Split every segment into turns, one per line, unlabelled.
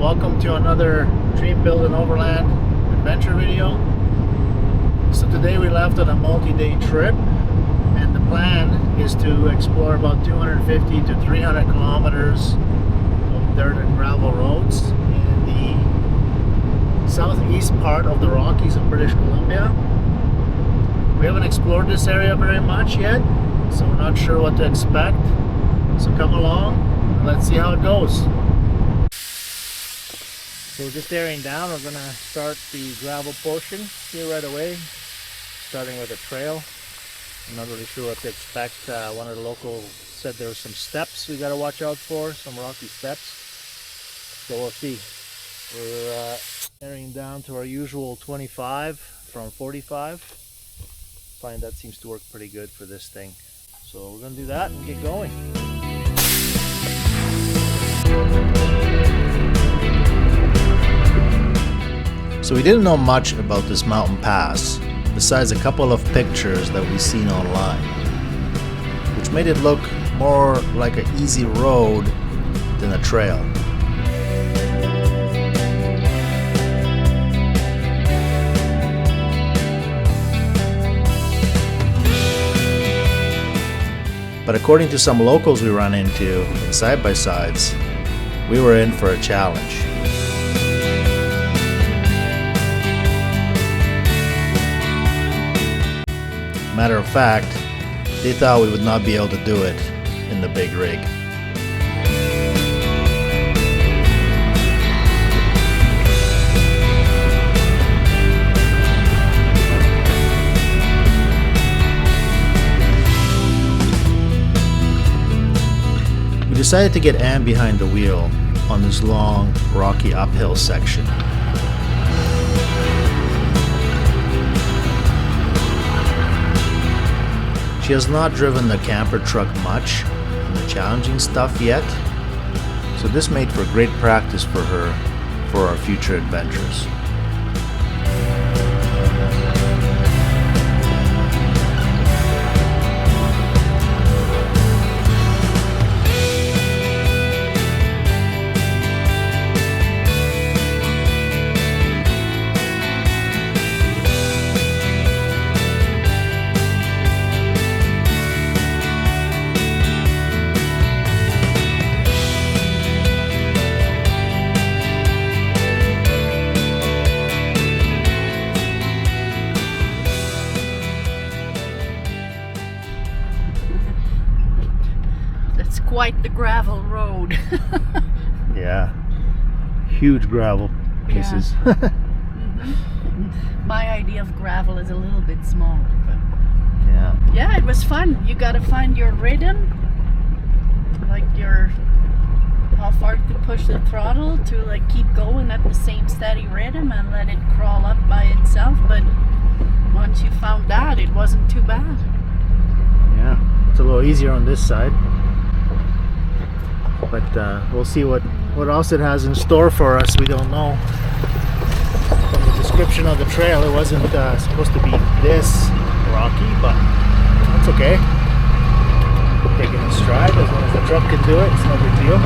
welcome to another Dream Build Overland adventure video. So today we left on a multi-day trip, and the plan is to explore about 250 to 300 kilometers of dirt and gravel roads in the southeast part of the Rockies of British Columbia. We haven't explored this area very much yet, so we're not sure what to expect. So come along and let's see how it goes. So just airing down, we're gonna start the gravel portion here right away, starting with a trail. I'm not really sure what to expect. One of the locals said there were some steps we gotta watch out for, some rocky steps. So we'll see. We're airing down to our usual 25 from 45. Find that seems to work pretty good for this thing. So we're gonna do that and get going. So we didn't know much about this mountain pass, besides a couple of pictures that we've seen online, which made it look more like an easy road than a trail. But according to some locals we ran into in side-by-sides, we were in for a challenge. Matter of fact, they thought we would not be able to do it in the big rig. We decided to get Anne behind the wheel on this long, rocky uphill section. She has not driven the camper truck much in the challenging stuff yet, so this made for great practice for her for our future adventures.
Quite the gravel road.
Yeah, huge gravel pieces.
Yeah. My idea of gravel is a little bit smaller, but yeah, it was fun. You gotta find your rhythm, like how far to push the throttle to like keep going at the same steady rhythm and let it crawl up by itself. But once you found that, it wasn't too bad.
Yeah, it's a little easier on this side. But we'll see what else it has in store for us. We don't know. From the description of the trail, it wasn't supposed to be this rocky, but that's okay. Taking it in stride, as long as the truck can do it, it's no big deal.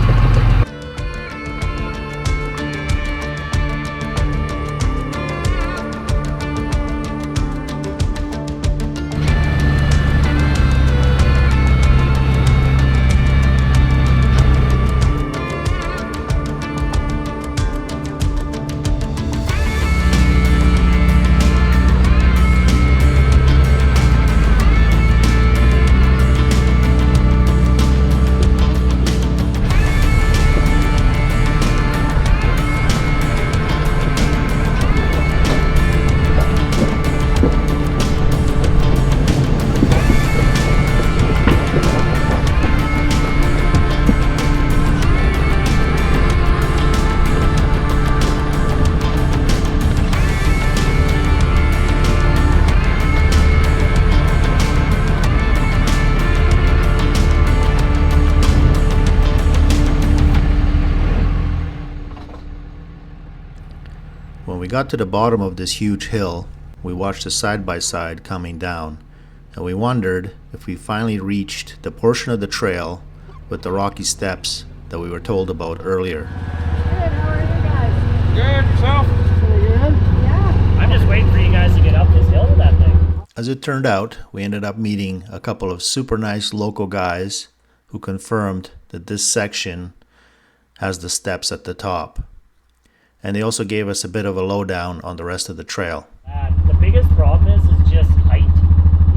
When we got to the bottom of this huge hill, we watched a side-by-side coming down, and we wondered if we finally reached the portion of the trail with the rocky steps that we were told about earlier.
Good, how are you guys?
Good, yourself?
Pretty good? Yeah.
I'm just waiting for you guys to get up this hill with that thing.
As it turned out, we ended up meeting a couple of super nice local guys who confirmed that this section has the steps at the top. And they also gave us a bit of a lowdown on the rest of the trail.
The biggest problem is just height.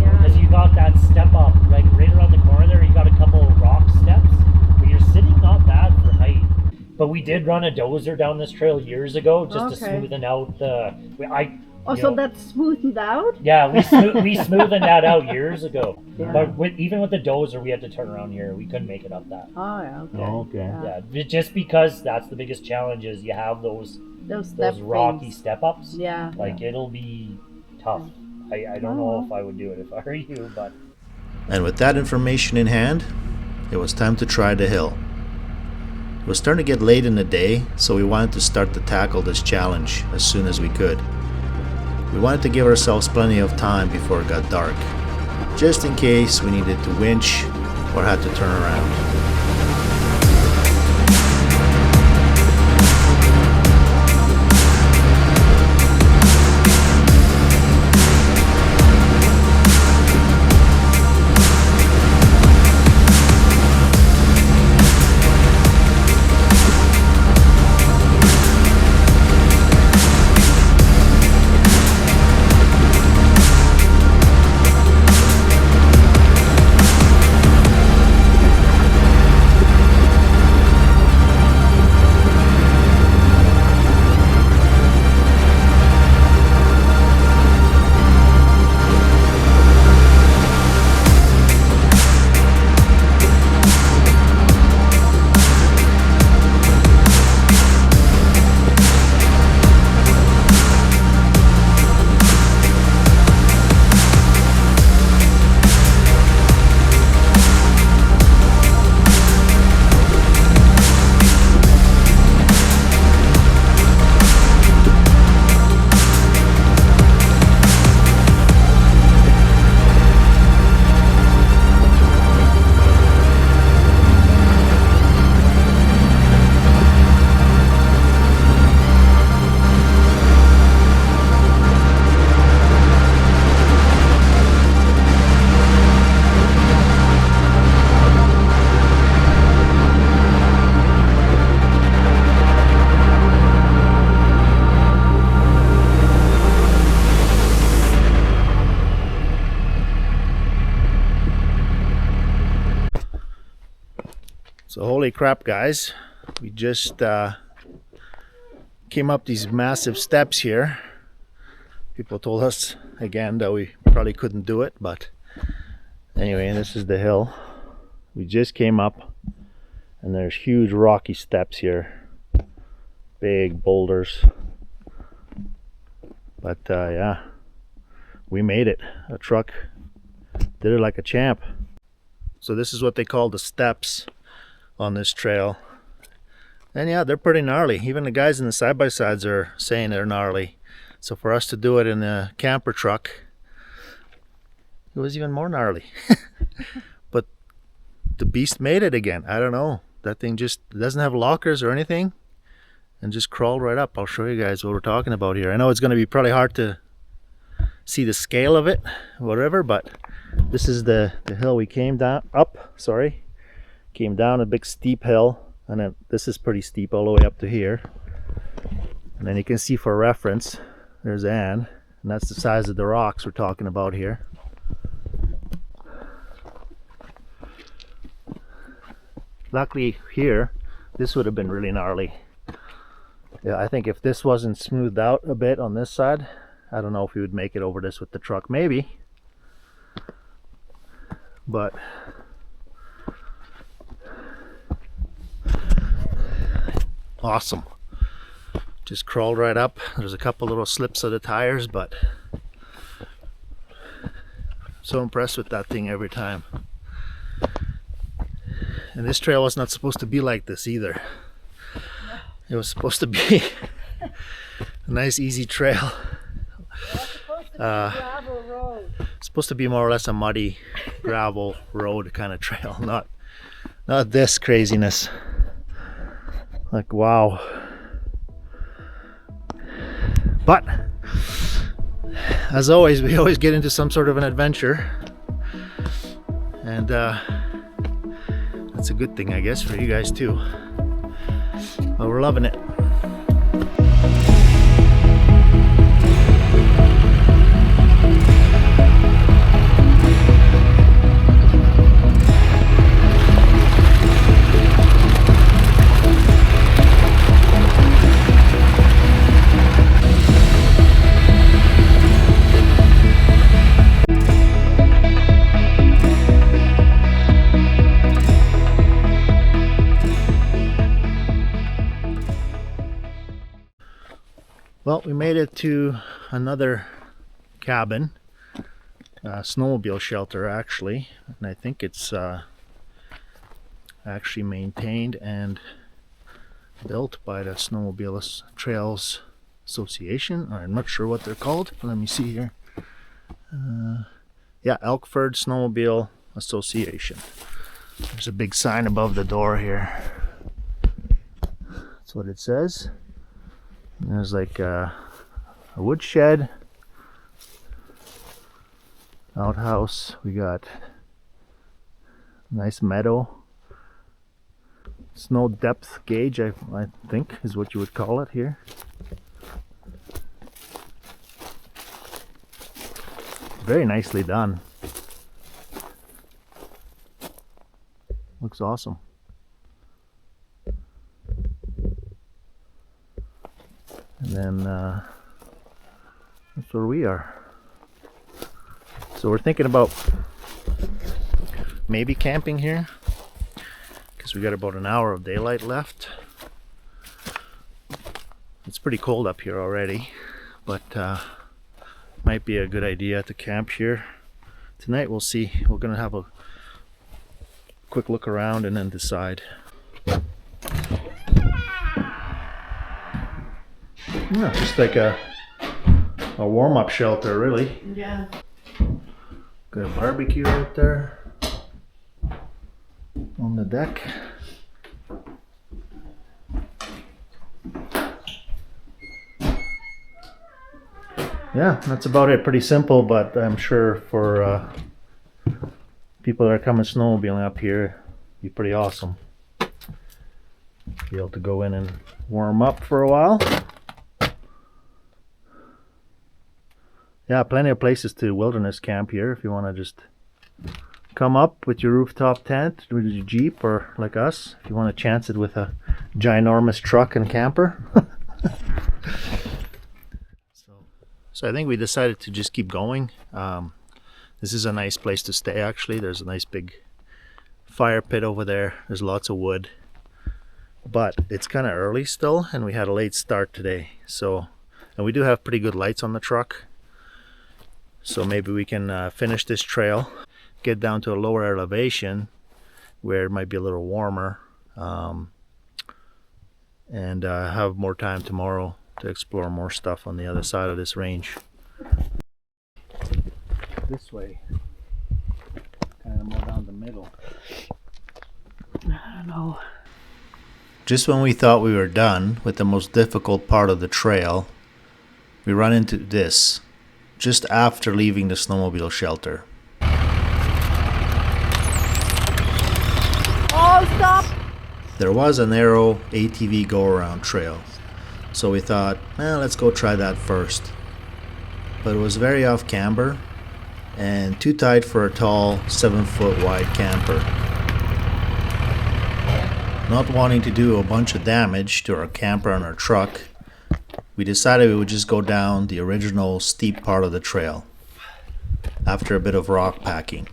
Yeah.
Because you got that step up, like right around the corner there, you got a couple of rock steps, but you're sitting not bad for height. But we did run a dozer down this trail years ago just to smoothen out the.
So that's smoothed out?
Yeah, we smoothened that out years ago.
Yeah.
But even with the dozer, we had to turn around here. We couldn't make it up that.
Oh, yeah. Okay.
Oh, okay.
Yeah, just because that's the biggest challenge is you have those rocky
things.
step ups.
Yeah.
Like it'll be tough. I don't know if I would do it if I were you, but.
And with that information in hand, it was time to try the hill. It was starting to get late in the day, so we wanted to start to tackle this challenge as soon as we could. We wanted to give ourselves plenty of time before it got dark, just in case we needed to winch or had to turn around. So holy crap, guys, we just came up these massive steps here. People told us again that we probably couldn't do it, but anyway, this is the hill we just came up, and there's huge rocky steps here, big boulders, but yeah, we made it. A truck did it like a champ. So this is what they call the steps on this trail, and yeah, they're pretty gnarly. Even the guys in the side-by-sides are saying they're gnarly. So for us to do it in a camper truck, it was even more gnarly. But the beast made it again. I don't know, that thing just doesn't have lockers or anything and just crawled right up. I'll show you guys what we're talking about here. I know it's going to be probably hard to see the scale of it, whatever, but this is the hill we came came down a big steep hill, and then this is pretty steep all the way up to here. And then you can see, for reference, there's Anne, and that's the size of the rocks we're talking about here. Luckily here, this would have been really gnarly. Yeah, I think if this wasn't smoothed out a bit on this side, I don't know if we would make it over this with the truck, maybe. But awesome. Just crawled right up. There's a couple little slips of the tires, but so impressed with that thing every time. And this trail was not supposed to be like this either. It was supposed to be a nice easy trail. Supposed to be more or less a muddy gravel road kind of trail, not this craziness. Like, wow. But as always, we always get into some sort of an adventure, and that's a good thing, I guess, for you guys too. But we're loving it. Well, we made it to another cabin, snowmobile shelter actually, and I think it's actually maintained and built by the Snowmobile Trails Association. I'm not sure what they're called. Let me see here. Yeah, Elkford Snowmobile Association. There's a big sign above the door here. That's what it says. There's like a wood shed, outhouse. We got a nice meadow, snow depth gauge, I think is what you would call it here. Very nicely done. Looks awesome. And then that's where we are. So we're thinking about maybe camping here, because we got about an hour of daylight left. It's pretty cold up here already, but might be a good idea to camp here tonight. We'll see. We're gonna have a quick look around and then decide. Yeah, just like a warm-up shelter, really.
Yeah.
Got a barbecue right there on the deck. Yeah, that's about it. Pretty simple, but I'm sure for people that are coming snowmobiling up here, it'd be pretty awesome. Be able to go in and warm up for a while. Yeah, plenty of places to wilderness camp here if you want to just come up with your rooftop tent with your Jeep, or like us, if you want to chance it with a ginormous truck and camper. So I think we decided to just keep going. This is a nice place to stay actually. There's a nice big fire pit over there. There's lots of wood. But it's kind of early still, and we had a late start today. So, and we do have pretty good lights on the truck. So maybe we can finish this trail, get down to a lower elevation where it might be a little warmer, and have more time tomorrow to explore more stuff on the other side of this range. This way, kind of more down the middle.
I don't know.
Just when we thought we were done with the most difficult part of the trail, we run into this just after leaving the snowmobile shelter.
Oh, stop!
There was a narrow ATV go-around trail, so we thought, well, let's go try that first. But it was very off camber and too tight for a tall 7-foot wide camper. Not wanting to do a bunch of damage to our camper and our truck, we decided we would just go down the original steep part of the trail after a bit of rock packing.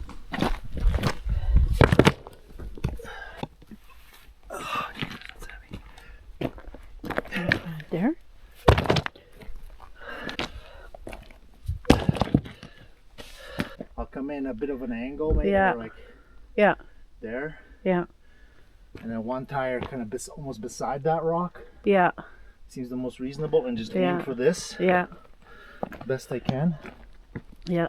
There?
I'll come in a bit of an angle, maybe,
Yeah.
like
Yeah.
there,
Yeah.
and then one tire kind of almost beside that rock.
Yeah.
Seems the most reasonable, and just
Yeah.
aim for this
Yeah.
best I can.
Yeah.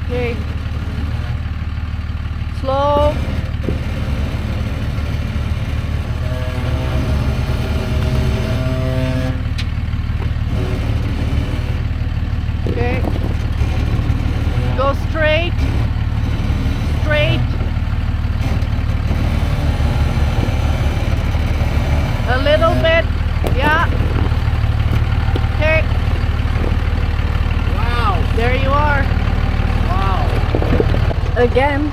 Okay. again,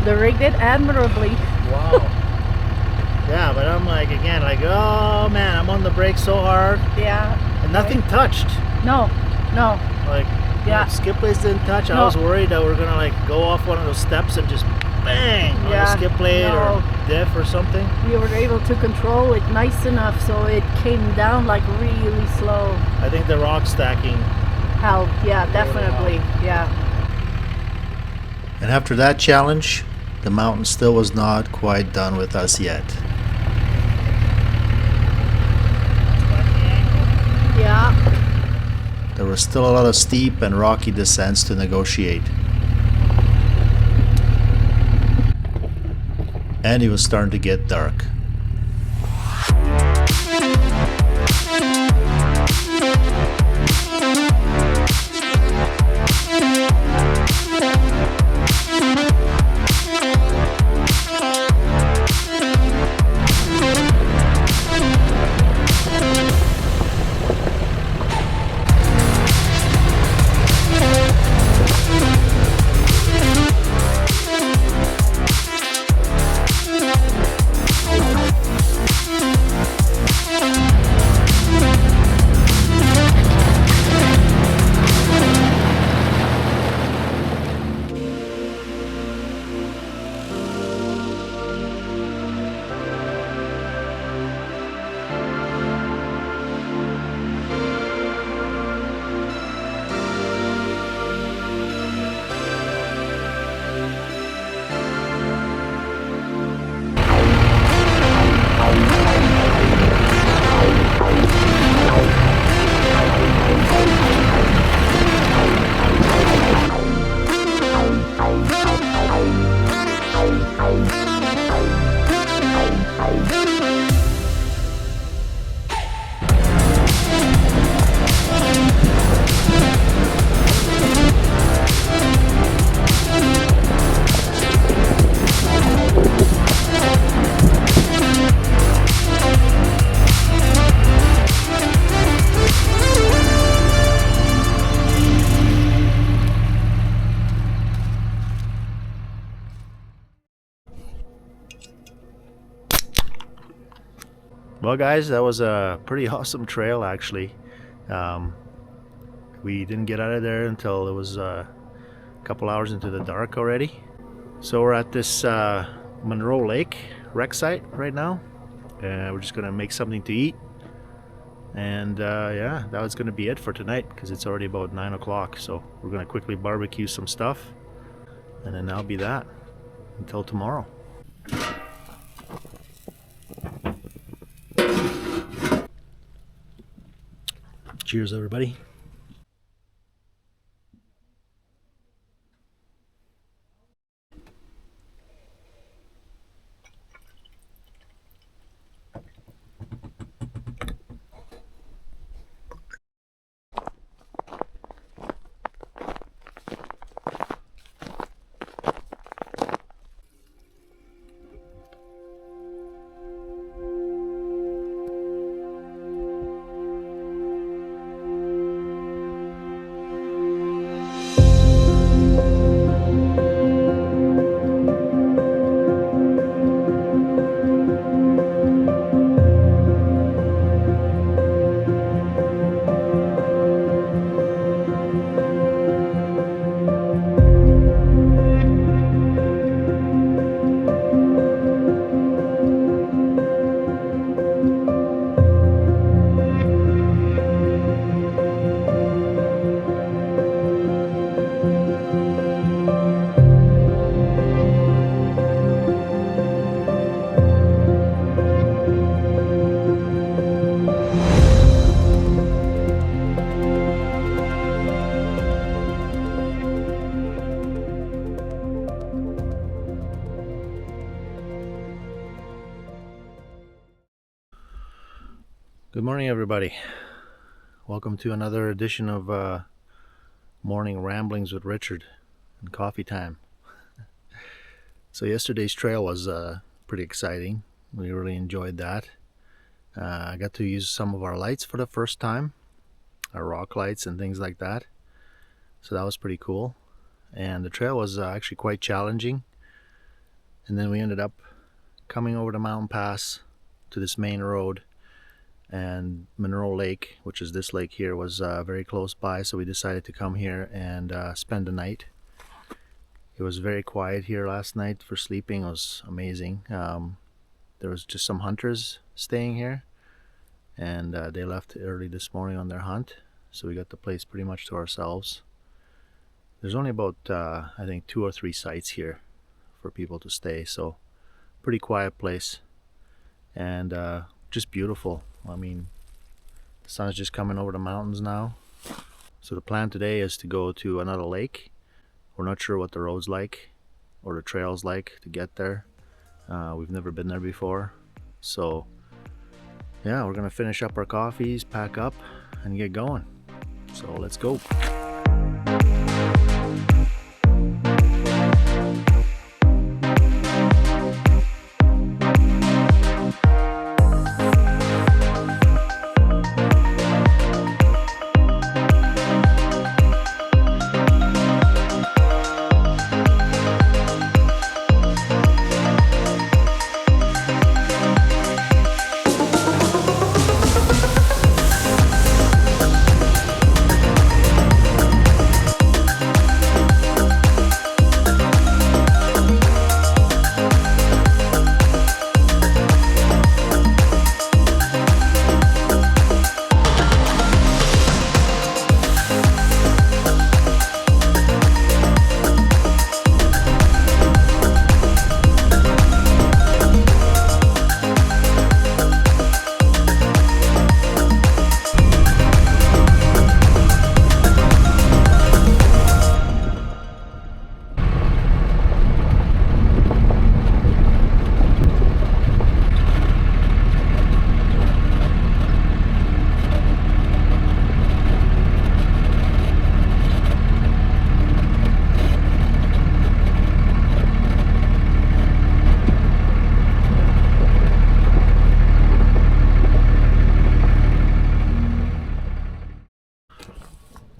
the rig did admirably.
Wow. Yeah, but I'm like, again, like, oh man, I'm on the brake so hard.
Yeah.
And nothing touched.
No.
Like,
Yeah.
skip blades didn't touch. I
No.
was worried that we're gonna like go off one of those steps and just bang on the skip blade or diff or something.
We were able to control it nice enough so it came down like really slow.
I think the rock stacking
Helped, yeah, definitely, yeah.
And after that challenge, the mountain still was not quite done with us yet.
Yeah.
There was still a lot of steep and rocky descents to negotiate. And it was starting to get dark.
Well guys, that was a pretty awesome trail actually. We didn't get out of there until it was a couple hours into the dark already. So we're at this Monroe Lake wreck site right now. We're just gonna make something to eat. And yeah, that was gonna be it for tonight because it's already about 9 o'clock. So we're gonna quickly barbecue some stuff and then that'll be that until tomorrow. Cheers, everybody. Good morning, everybody. Welcome to another edition of Morning Ramblings with Richard and Coffee Time. So yesterday's trail was pretty exciting. We really enjoyed that. I got to use some of our lights for the first time, our rock lights and things like that. So that was pretty cool.
and the trail was actually quite challenging. And then we ended up coming over the mountain pass to this main road, and Monroe Lake, which is this lake here, was very close by, so we decided to come here and spend the night. It was very quiet here last night for sleeping. It was amazing. There was just some hunters staying here, and they left early this morning on their hunt, so we got the place pretty much to ourselves. There's only about I think 2 or 3 sites here for people to stay, so pretty quiet place, and just beautiful. I mean, the sun's just coming over the mountains now. So the plan today is to go to another lake. We're not sure what the road's like or the trail's like to get there. We've never been there before, so yeah, we're gonna finish up our coffees, pack up, and get going. So let's go.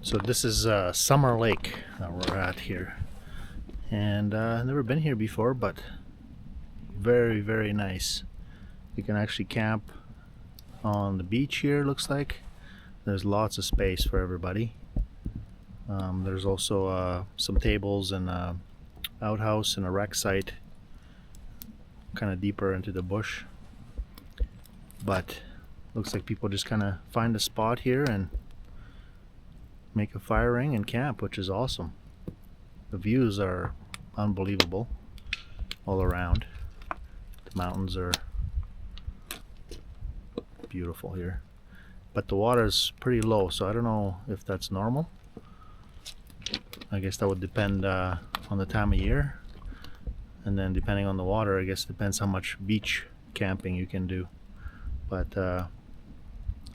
So this is Summer Lake that we're at here, and I've never been here before, but very, very nice. You can actually camp on the beach here, looks like. There's lots of space for everybody. There's also some tables and outhouse and a rec site kind of deeper into the bush, but looks like people just kind of find a spot here and make a fire ring and camp, which is awesome. The views are unbelievable all around. The mountains are beautiful here, but the water's pretty low, so I don't know if that's normal. I guess that would depend on the time of year, and then depending on the water, I guess it depends how much beach camping you can do. But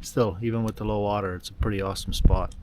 still, even with the low water, it's a pretty awesome spot.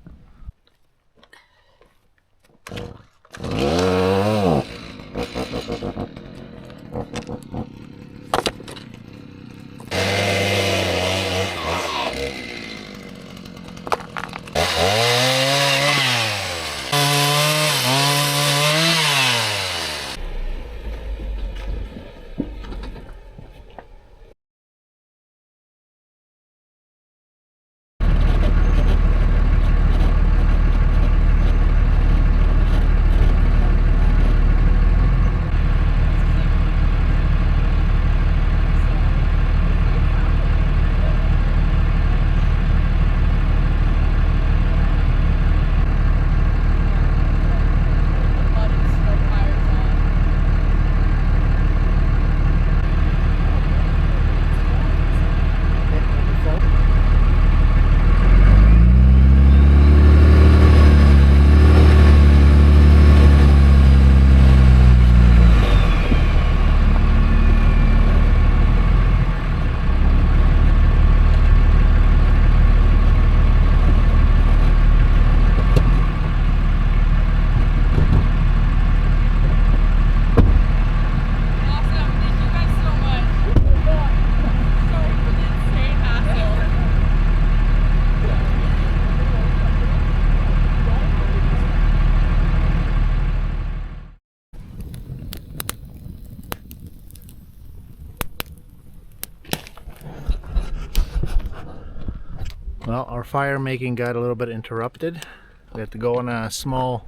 Well, our fire making got a little bit interrupted. We had to go on a small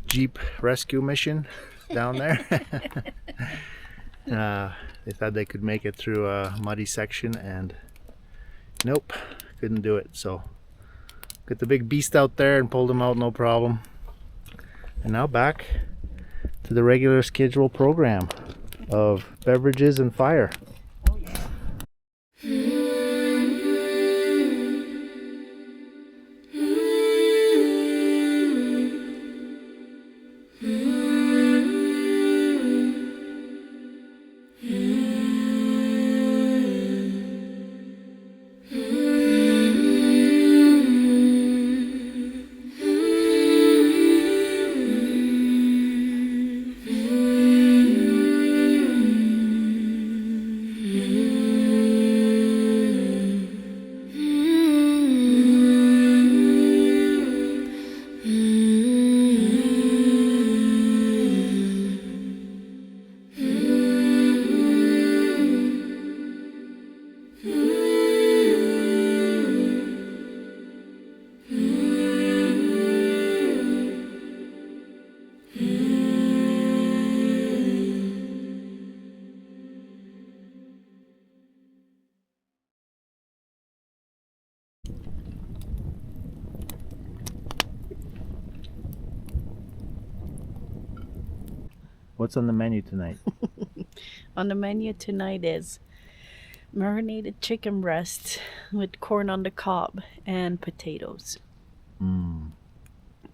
Jeep rescue mission down there. They thought they could make it through a muddy section, and nope, couldn't do it. So got the big beast out there and pulled him out, no problem. And now back to the regular schedule program of beverages and fire.
Oh yeah.
What's on the menu tonight?
On the menu tonight is marinated chicken breast with corn on the cob and potatoes.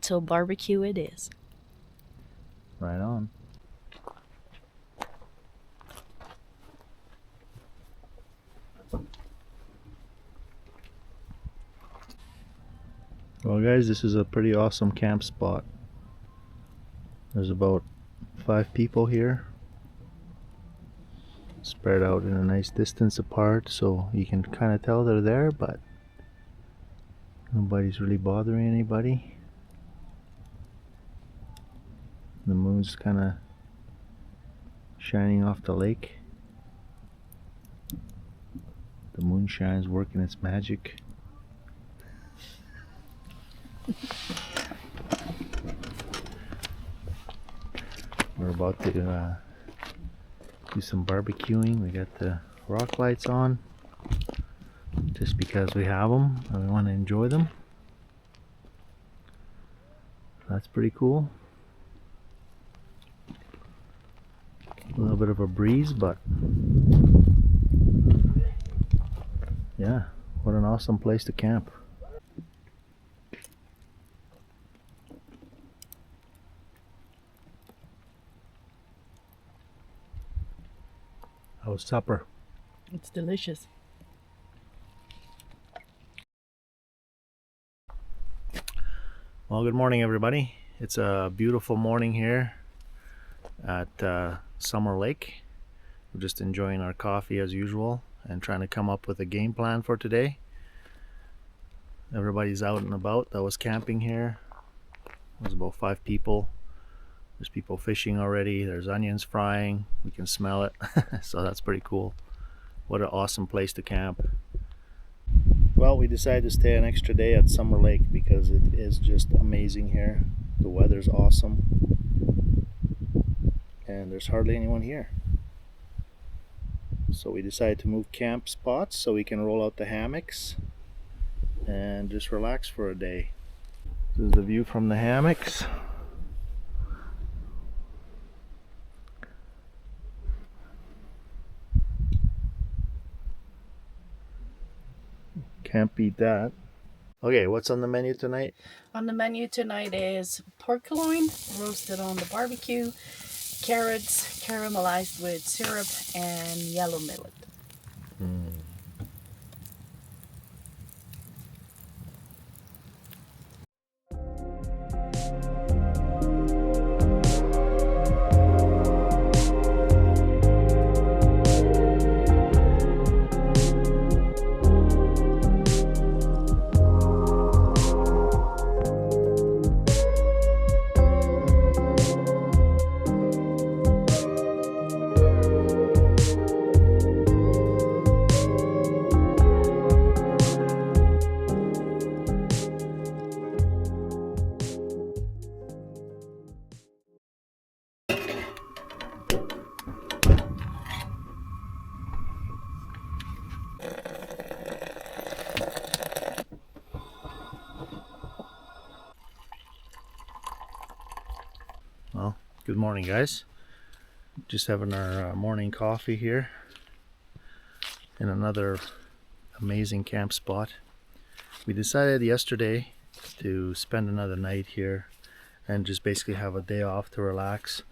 So barbecue it is.
Right on. Well guys, this is a pretty awesome camp spot. There's about 5 people here, spread out in a nice distance apart, so you can kind of tell they're there, but nobody's really bothering anybody. The moon's kind of shining off the lake. The moonshine's working its magic. We're about to do some barbecuing. We got the rock lights on just because we have them and we want to enjoy them. That's pretty cool. A little bit of a breeze, but yeah, what an awesome place to camp. How's supper?
It's delicious.
Well, good morning everybody. It's a beautiful morning here at Monroe Lake. We're just enjoying our coffee as usual and trying to come up with a game plan for today. Everybody's out and about that was camping here. There's about 5 people. There's people fishing already. There's onions frying. We can smell it. So that's pretty cool. What an awesome place to camp. Well, we decided to stay an extra day at Monroe Lake because it is just amazing here. The weather's awesome. And there's hardly anyone here. So we decided to move camp spots so we can roll out the hammocks and just relax for a day. This is the view from the hammocks. Can't beat that. Okay, what's on the menu tonight?
On the menu tonight is pork loin roasted on the barbecue, carrots caramelized with syrup, and yellow millet.
Good morning, guys. Just having our morning coffee here in another amazing camp spot. We decided yesterday to spend another night here and just basically have a day off to relax.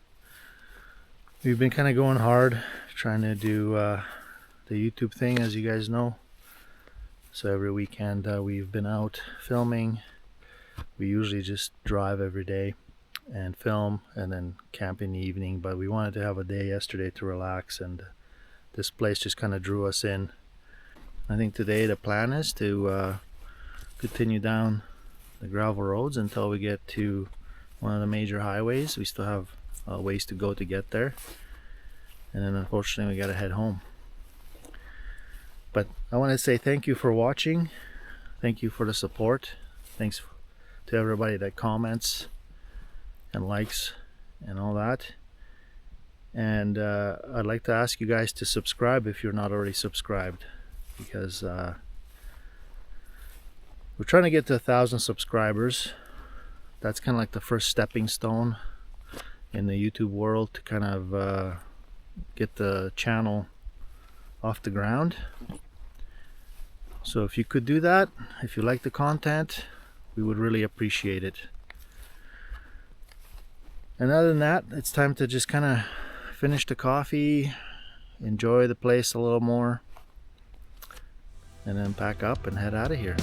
We've been kind of going hard trying to do the YouTube thing, as you guys know. So every weekend we've been out filming. We usually just drive every day and film and then camp in the evening, but we wanted to have a day yesterday to relax, and this place just kind of drew us in. I think today the plan is to continue down the gravel roads until we get to one of the major highways. We still have a ways to go to get there, and then unfortunately we got to head home. But I want to say thank you for watching. Thank you for the support. Thanks to everybody that comments and likes and all that. And I'd like to ask you guys to subscribe if you're not already subscribed, because we're trying to get to 1,000 subscribers. That's kind of like the first stepping stone in the YouTube world to kind of get the channel off the ground. So if you could do that, if you like the content, we would really appreciate it. And other than that, it's time to just kind of finish the coffee, enjoy the place a little more, and then pack up and head out of here.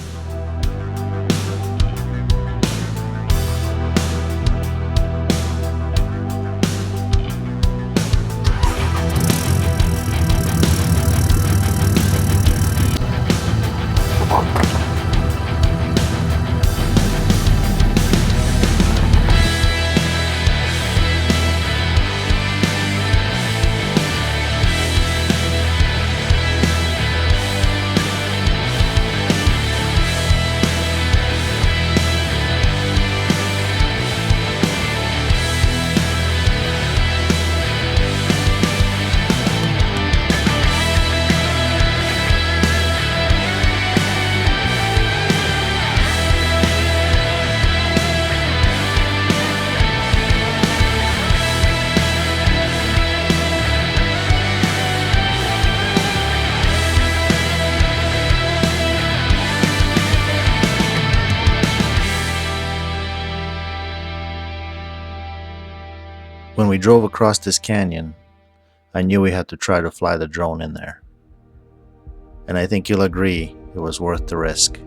When we drove across this canyon, I knew we had to try to fly the drone in there. And I think you'll agree it was worth the risk.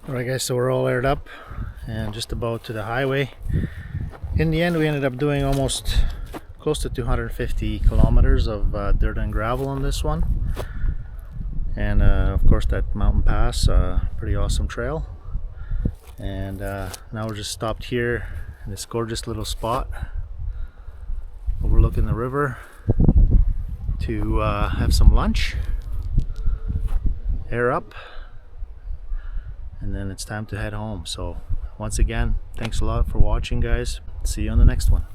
Alright guys, so we're all aired up and just about to the highway. In the end we ended up doing almost close to 250 kilometers of dirt and gravel on this one. And of course that mountain pass, pretty awesome trail. And now we're just stopped here in this gorgeous little spot overlooking the river to have some lunch, air up, and then it's time to head home. So once again, thanks a lot for watching guys. See you on the next one.